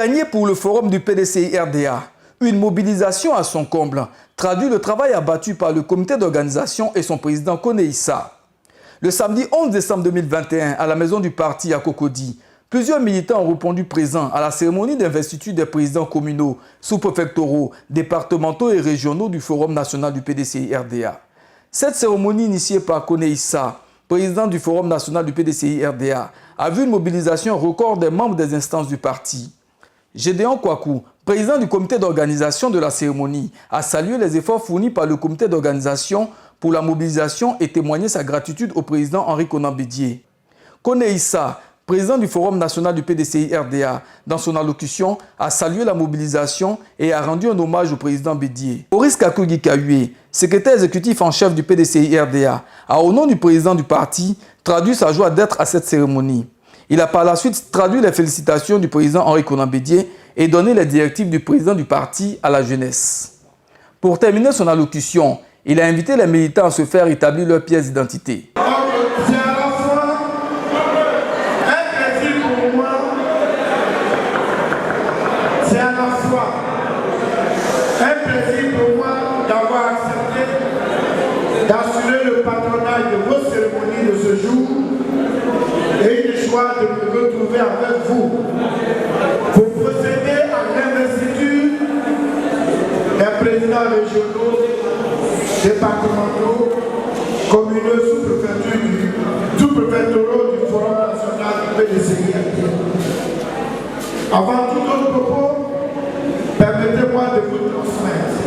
gagné pour le forum du PDCI-RDA. Une mobilisation à son comble traduit le travail abattu par le comité d'organisation et son président Koné Issa. Le samedi 11 décembre 2021, à la maison du parti à Cocody, plusieurs militants ont répondu présents à la cérémonie d'investiture des présidents communaux, sous-préfectoraux, départementaux et régionaux du Forum national du PDCI-RDA. Cette cérémonie initiée par Koné Issa, président du Forum national du PDCI-RDA, a vu une mobilisation record des membres des instances du parti. Gédéon Kouakou, président du comité d'organisation de la cérémonie, a salué les efforts fournis par le comité d'organisation pour la mobilisation et témoigné sa gratitude au président Henri Konan Bédié. Koné Issa, président du Forum national du PDCI-RDA, dans son allocution, a salué la mobilisation et a rendu un hommage au président Bédié. Boris Kakogi Kayue, secrétaire exécutif en chef du PDCI-RDA, a au nom du président du parti traduit sa joie d'être à cette cérémonie. Il a par la suite traduit les félicitations du président Henri Konan Bédié et donné les directives du président du parti à la jeunesse. Pour terminer son allocution, il a invité les militants à se faire établir leur pièce d'identité. C'est à la fois un plaisir pour moi, c'est à la fois un plaisir pour moi d'avoir accepté d'assurer le patronage de vos cérémonies de ce jour et une joie de me retrouver avec vous pour procéder à l'investiture des présidents régionaux, départementaux, communaux, sous-préfectoraux du Forum national du PDCI. Avant tout autre propos, permettez-moi de vous transmettre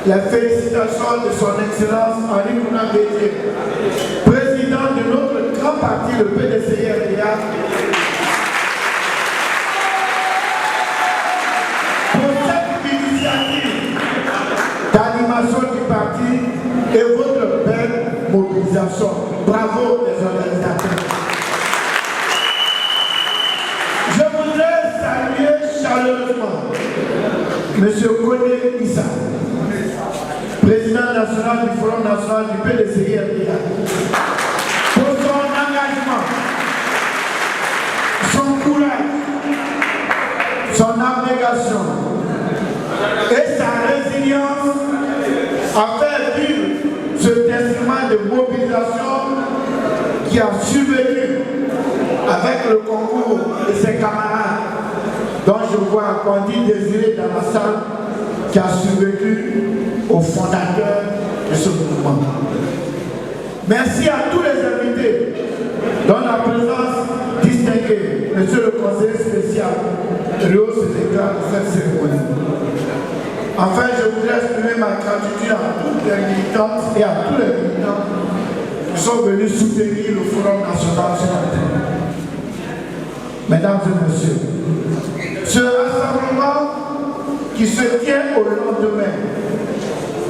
les félicitations de son Excellence Henri Konan Bédié, président de notre grand parti, le PDCI-RDA, pour cette initiative d'animation du parti et votre belle mobilisation. Bravo les organisateurs. Je voudrais saluer chaleureusement M. Koné Issa, président national du Forum national du PDCI-RDA, pour son engagement, son courage, son abnégation et sa résilience à faire vivre ce testament de mobilisation qui a survécu avec le concours de ses camarades, dont je vois Kondi Désiré dans la salle, qui a survécu au fondateur de ce mouvement. Merci à tous les invités, dont la présence distinguée, Monsieur le conseiller spécial, rehausse les égards de cette cérémonie. Enfin, je voudrais exprimer ma gratitude à toutes les militantes et à tous les militants qui sont venus soutenir le Forum national ce matin. Mesdames et messieurs, ce rassemblement qui se tient au lendemain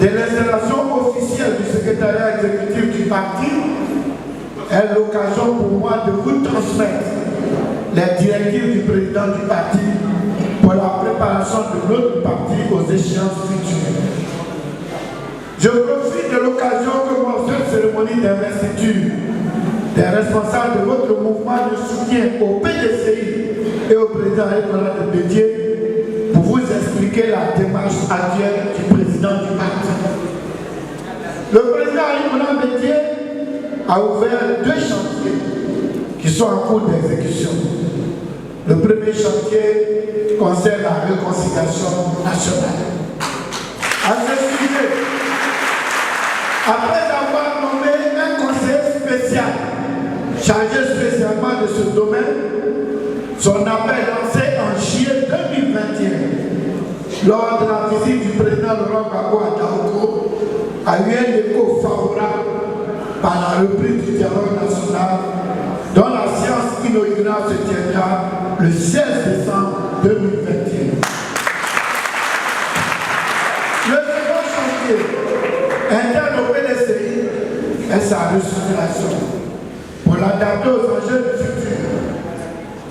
de l'installation officielle du secrétariat exécutif du parti est l'occasion pour moi de vous transmettre les directives du président du parti pour la préparation de notre parti aux échéances futures. Je profite de l'occasion que mon cette cérémonie d'investiture des responsables de votre mouvement de soutien au PDCI et au président Henri Konan Bédié pour vous expliquer la démarche actuelle du président du parti. Le président Henri Konan Bédié a ouvert 2 chantiers qui sont en cours d'exécution. Le premier chantier concerne la réconciliation nationale. À ce sujet, après avoir nommé un conseiller spécial chargé spécialement de ce domaine, son appel lancé en juillet 2021 lors de la visite du président Laurent Gbagbo à Daouko a eu un écho favorable par la reprise du dialogue national dont la séance inaugurale se tiendra le 16 décembre 2021. Le second chantier interne au PDCI est sa restructuration pour l'adapter aux enjeux du futur.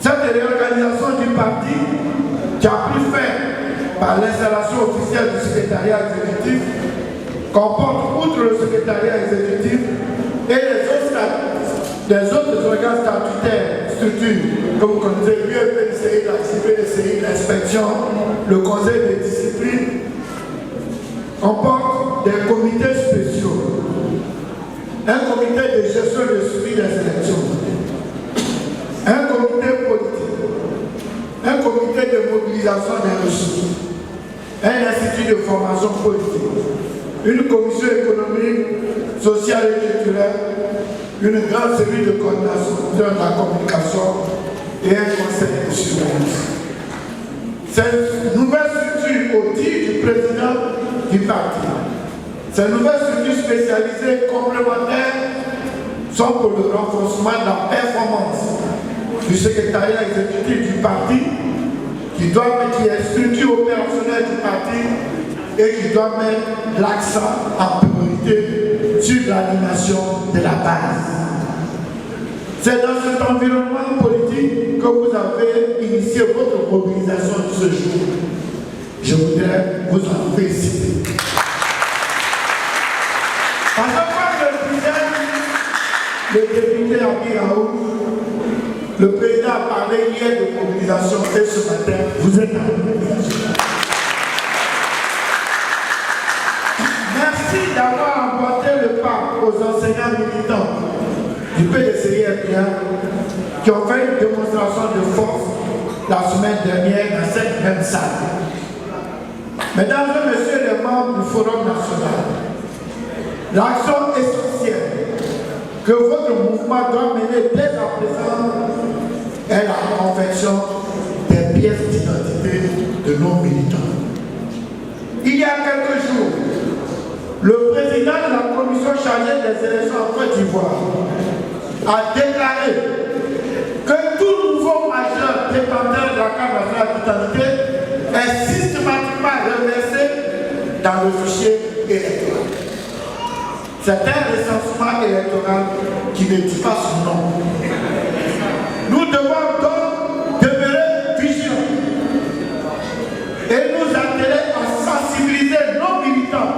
Cette réorganisation du parti qui a pris fin par l'installation officielle du secrétariat exécutif comporte, outre le secrétariat exécutif et les autres Les autres organes statutaires, structures, que vous connaissez mieux, le PDCI, la CPDCI, l'inspection, le conseil de discipline, comportent des comités spéciaux. Un comité de gestion de suivi des élections, un comité politique, un comité de mobilisation des ressources, un institut de formation politique, une commission économique, sociale et culturelle, une grande cellule de coordination de la communication et un conseil de surveillance. Cette nouvelle structure au titre du président du parti, ces nouvelles structures spécialisées complémentaires sont pour le renforcement de la performance du secrétariat exécutif du parti, qui est structure opérationnelle du parti et qui doit mettre l'accent en priorité sur l'animation de la base. C'est dans cet environnement politique que vous avez initié votre mobilisation de ce jour. Je voudrais vous en féliciter. À chaque fois que le député Abiraou, le président a parlé hier de mobilisation et ce matin, vous êtes en mobilisation. Merci d'avoir emporté le pas aux enseignants militants du PDCI-RDA qui ont fait une démonstration de force la semaine dernière dans cette même salle. Mesdames et messieurs les membres du Forum national, l'action essentielle que votre mouvement doit mener dès à présent est la confection des pièces d'identité de nos militants. Il y a quelques jours, le président de la commission chargée des élections en Côte d'Ivoire a déclaré que tout nouveau majeur détenteur de la carte nationale d'identité est systématiquement reversé dans le fichier électoral. C'est un recensement électoral qui ne dit pas son nom. Nous devons donc demeurer vigilants et nous atteler à sensibiliser nos militants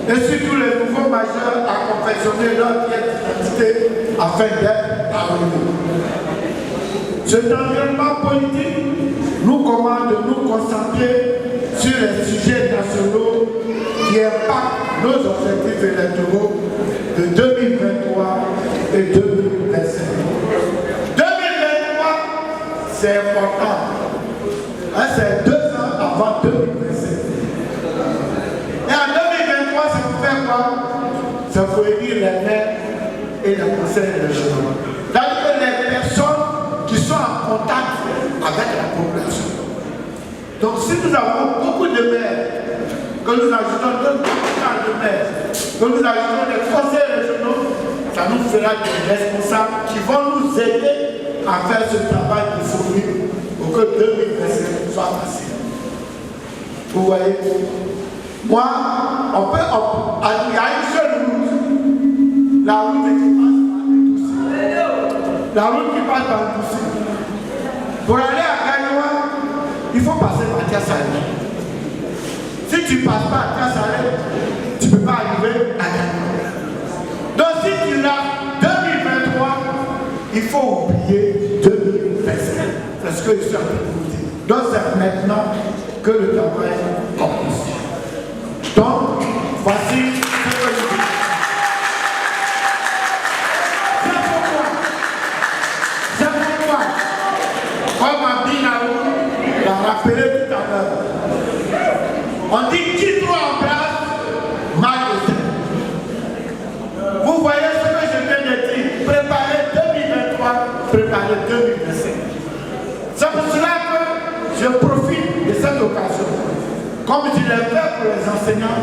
et surtout les nouveaux majeurs à confectionner leur pièce d'identité afin d'être arrêtés. Cet environnement politique nous commande de nous concentrer sur les sujets nationaux qui impactent nos objectifs électoraux de 2023 et 2025. 2023, c'est important. C'est 2 ans avant 2025. Et en 2023, c'est pour faire quoi? C'est pour élire les maires et les conseils régionaux. C'est-à-dire que les personnes qui sont en contact avec la population. Donc si nous avons beaucoup de maires, que nous ajoutons de maires, que nous ajoutons des conseils régionaux, ça nous fera des responsables qui vont nous aider à faire ce travail de fourmi pour que 2025 soit facile. Vous voyez? Moi, il y a une seule route. La route qui passe par Ndoussi. La route qui passe par Ndoussi. Pour aller à Gagnoua, il faut passer par Kassalé. Si tu ne passes pas à Kassalé, tu ne peux pas arriver à Gagnoua. Donc si tu l'as 2023, il faut oublier 2025. C'est ce que je suis en train de vous dire. Donc c'est maintenant que le travail commence. Donc, voici ce que je dis. C'est pourquoi, comme Abinaou l'a rappelé tout à l'heure, on dit qui trouve en place, mal était. Vous voyez ce que je viens de dire, préparer 2023, préparer 2025. C'est pour cela que je profite de cette occasion, comme je l'ai fait pour les enseignants,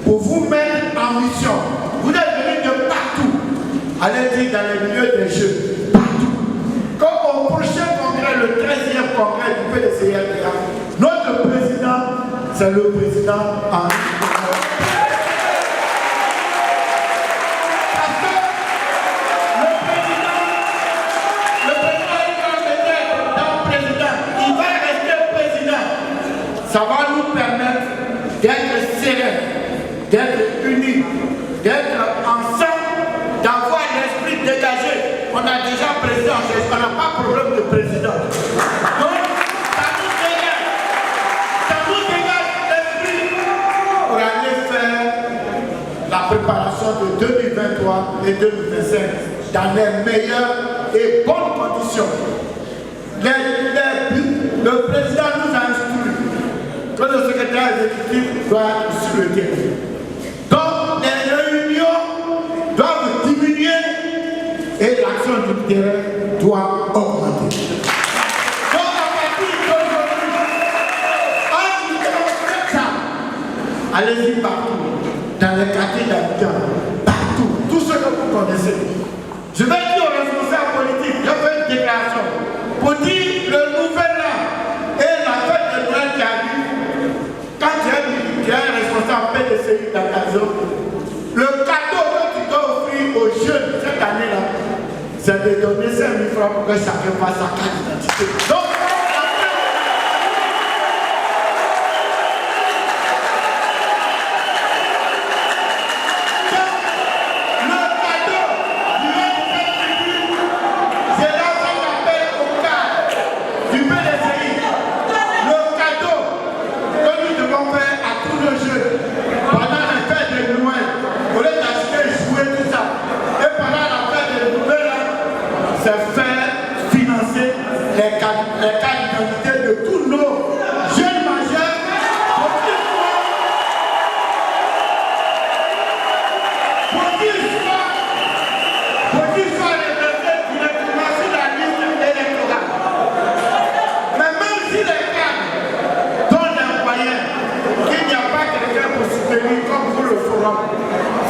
pour vous mettre en mission. Vous êtes venus de partout, allez dire dans les milieux des jeux, partout. Comme au prochain congrès, le 13e congrès du PDCI-RDA, notre président, c'est le président Henri Bonhomme. Parce que le président il va rester président. Ça va nous permettre d'être sereins, d'être unis, d'être ensemble, d'avoir l'esprit dégagé. on a déjà président, on n'a pas de problème de président. Donc, ça nous dégage l'esprit pour aller faire la préparation de 2023 et 2025 dans les meilleures et bonnes conditions. Le président nous a instruit que le secrétaire exécutif doit être sur le terrain. Donc, les réunions doivent diminuer et l'action du terrain doit augmenter. Donc, à partir d'aujourd'hui, allez-y partout, dans les quartiers d'habitants, partout, tout ce que vous connaissez. Je vais dire aux responsables politiques, je fais une déclaration pour dire le nouvel an et la fête de Noël qui arrive. Quand tu es un responsable PDCI dans ta zone, le cadeau que tu dois offrir aux jeunes cette année-là, c'est de donner 5 000 francs pour que chacun fasse sa carte d'identité. Donc,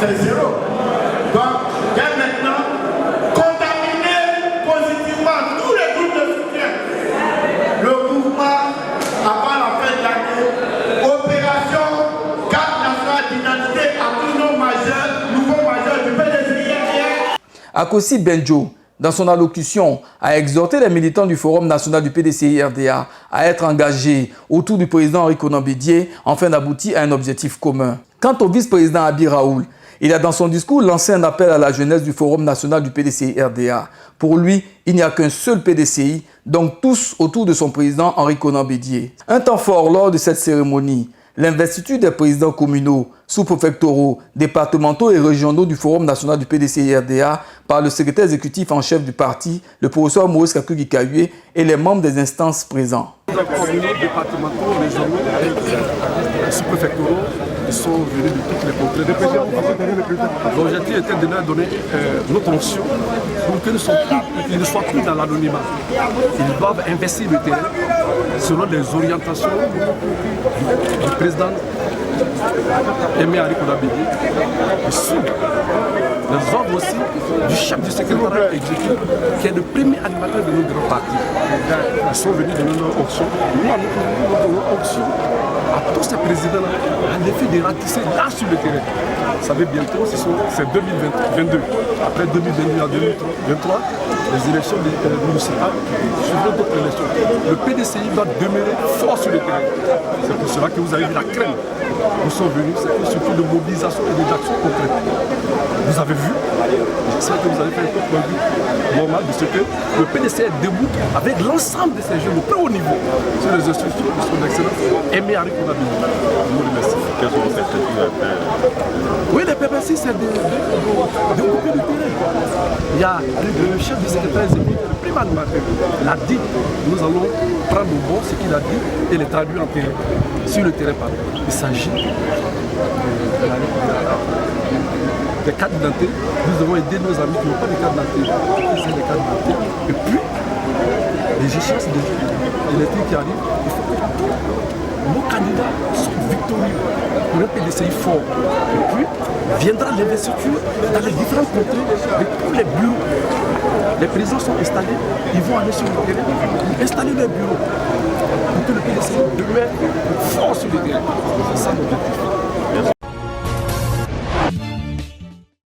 c'est zéro. Donc, dès maintenant, contaminer positivement tous les groupes de soutien. Le mouvement, avant la fin de l'année, opération carte nationale d'identité à tous nos majeurs, nouveaux majeurs du PDCI. Akossi Benjo, dans son allocution, a exhorté les militants du Forum national du PDCI-RDA à être engagés autour du président Henri Konan Bédié afin d'aboutir à un objectif commun. Quant au vice-président Abi Raoul, il a dans son discours lancé un appel à la jeunesse du Forum national du PDCI-RDA. Pour lui, il n'y a qu'un seul PDCI, donc tous autour de son président Henri Konan Bédié. Un temps fort lors de cette cérémonie, l'investiture des présidents communaux, sous-préfectoraux, départementaux et régionaux du Forum national du PDCI-RDA par le secrétaire exécutif en chef du parti, le professeur Maurice Kakugi-Kayue et les membres des instances présents. Les communaux, départementaux, régionaux et sous-préfectoraux sont venus de toutes les contrées. L'objectif était de leur donner notre option pour qu'ils ne soient plus dans l'anonymat. Ils doivent investir le terrain selon les orientations du président Aimé Henri Konan Bédié et sous les ordres aussi du chef du secrétariat exécutif qui est le premier animateur de notre grand parti. Ils sont venus donner leur option. Nous, nous donnons option à tous ces présidents-là à l'effet de ratisser là sur le terrain. Vous savez, bientôt, c'est 2022. Après 2022 à 2023, les élections municipales suivront d'autres élections. Le PDCI doit demeurer fort sur le terrain. C'est pour cela que vous avez vu la crème. Nous sommes venus, c'est surtout de mobilisation et d'actions concrètes. Vous avez vu, j'espère que vous avez fait un point de vue normal de ce que le PDCI est debout avec l'ensemble de ces jeunes au plus haut niveau sur les institutions de son excellence Aimé Henri Konan Bédié. Je vous remercie. Quelles sont vos perspectives après? Oui, les PPC, c'est de couper du terrain. Il y a le chef du secrétaire exécutif, le premier animateur, l'a dit. Nous allons prendre au bon ce qu'il a dit et les traduire en terrain. Sur le terrain, pardon. Il s'agit des cartes d'identité. Nous devons aider nos amis qui n'ont pas de cartes d'identité. C'est des cartes d'identité. Et puis, les échéances électriques qui arrivent, il faut que nos candidats sont victorieux pour un PDCI fort. Et puis, viendra l'investiture dans les différentes contrées de tous les bureaux. Les présidents sont installés, ils vont aller sur le terrain, installer leurs bureaux pour que le PDCI demeure fort sur le terrain. C'est ça l'objectif.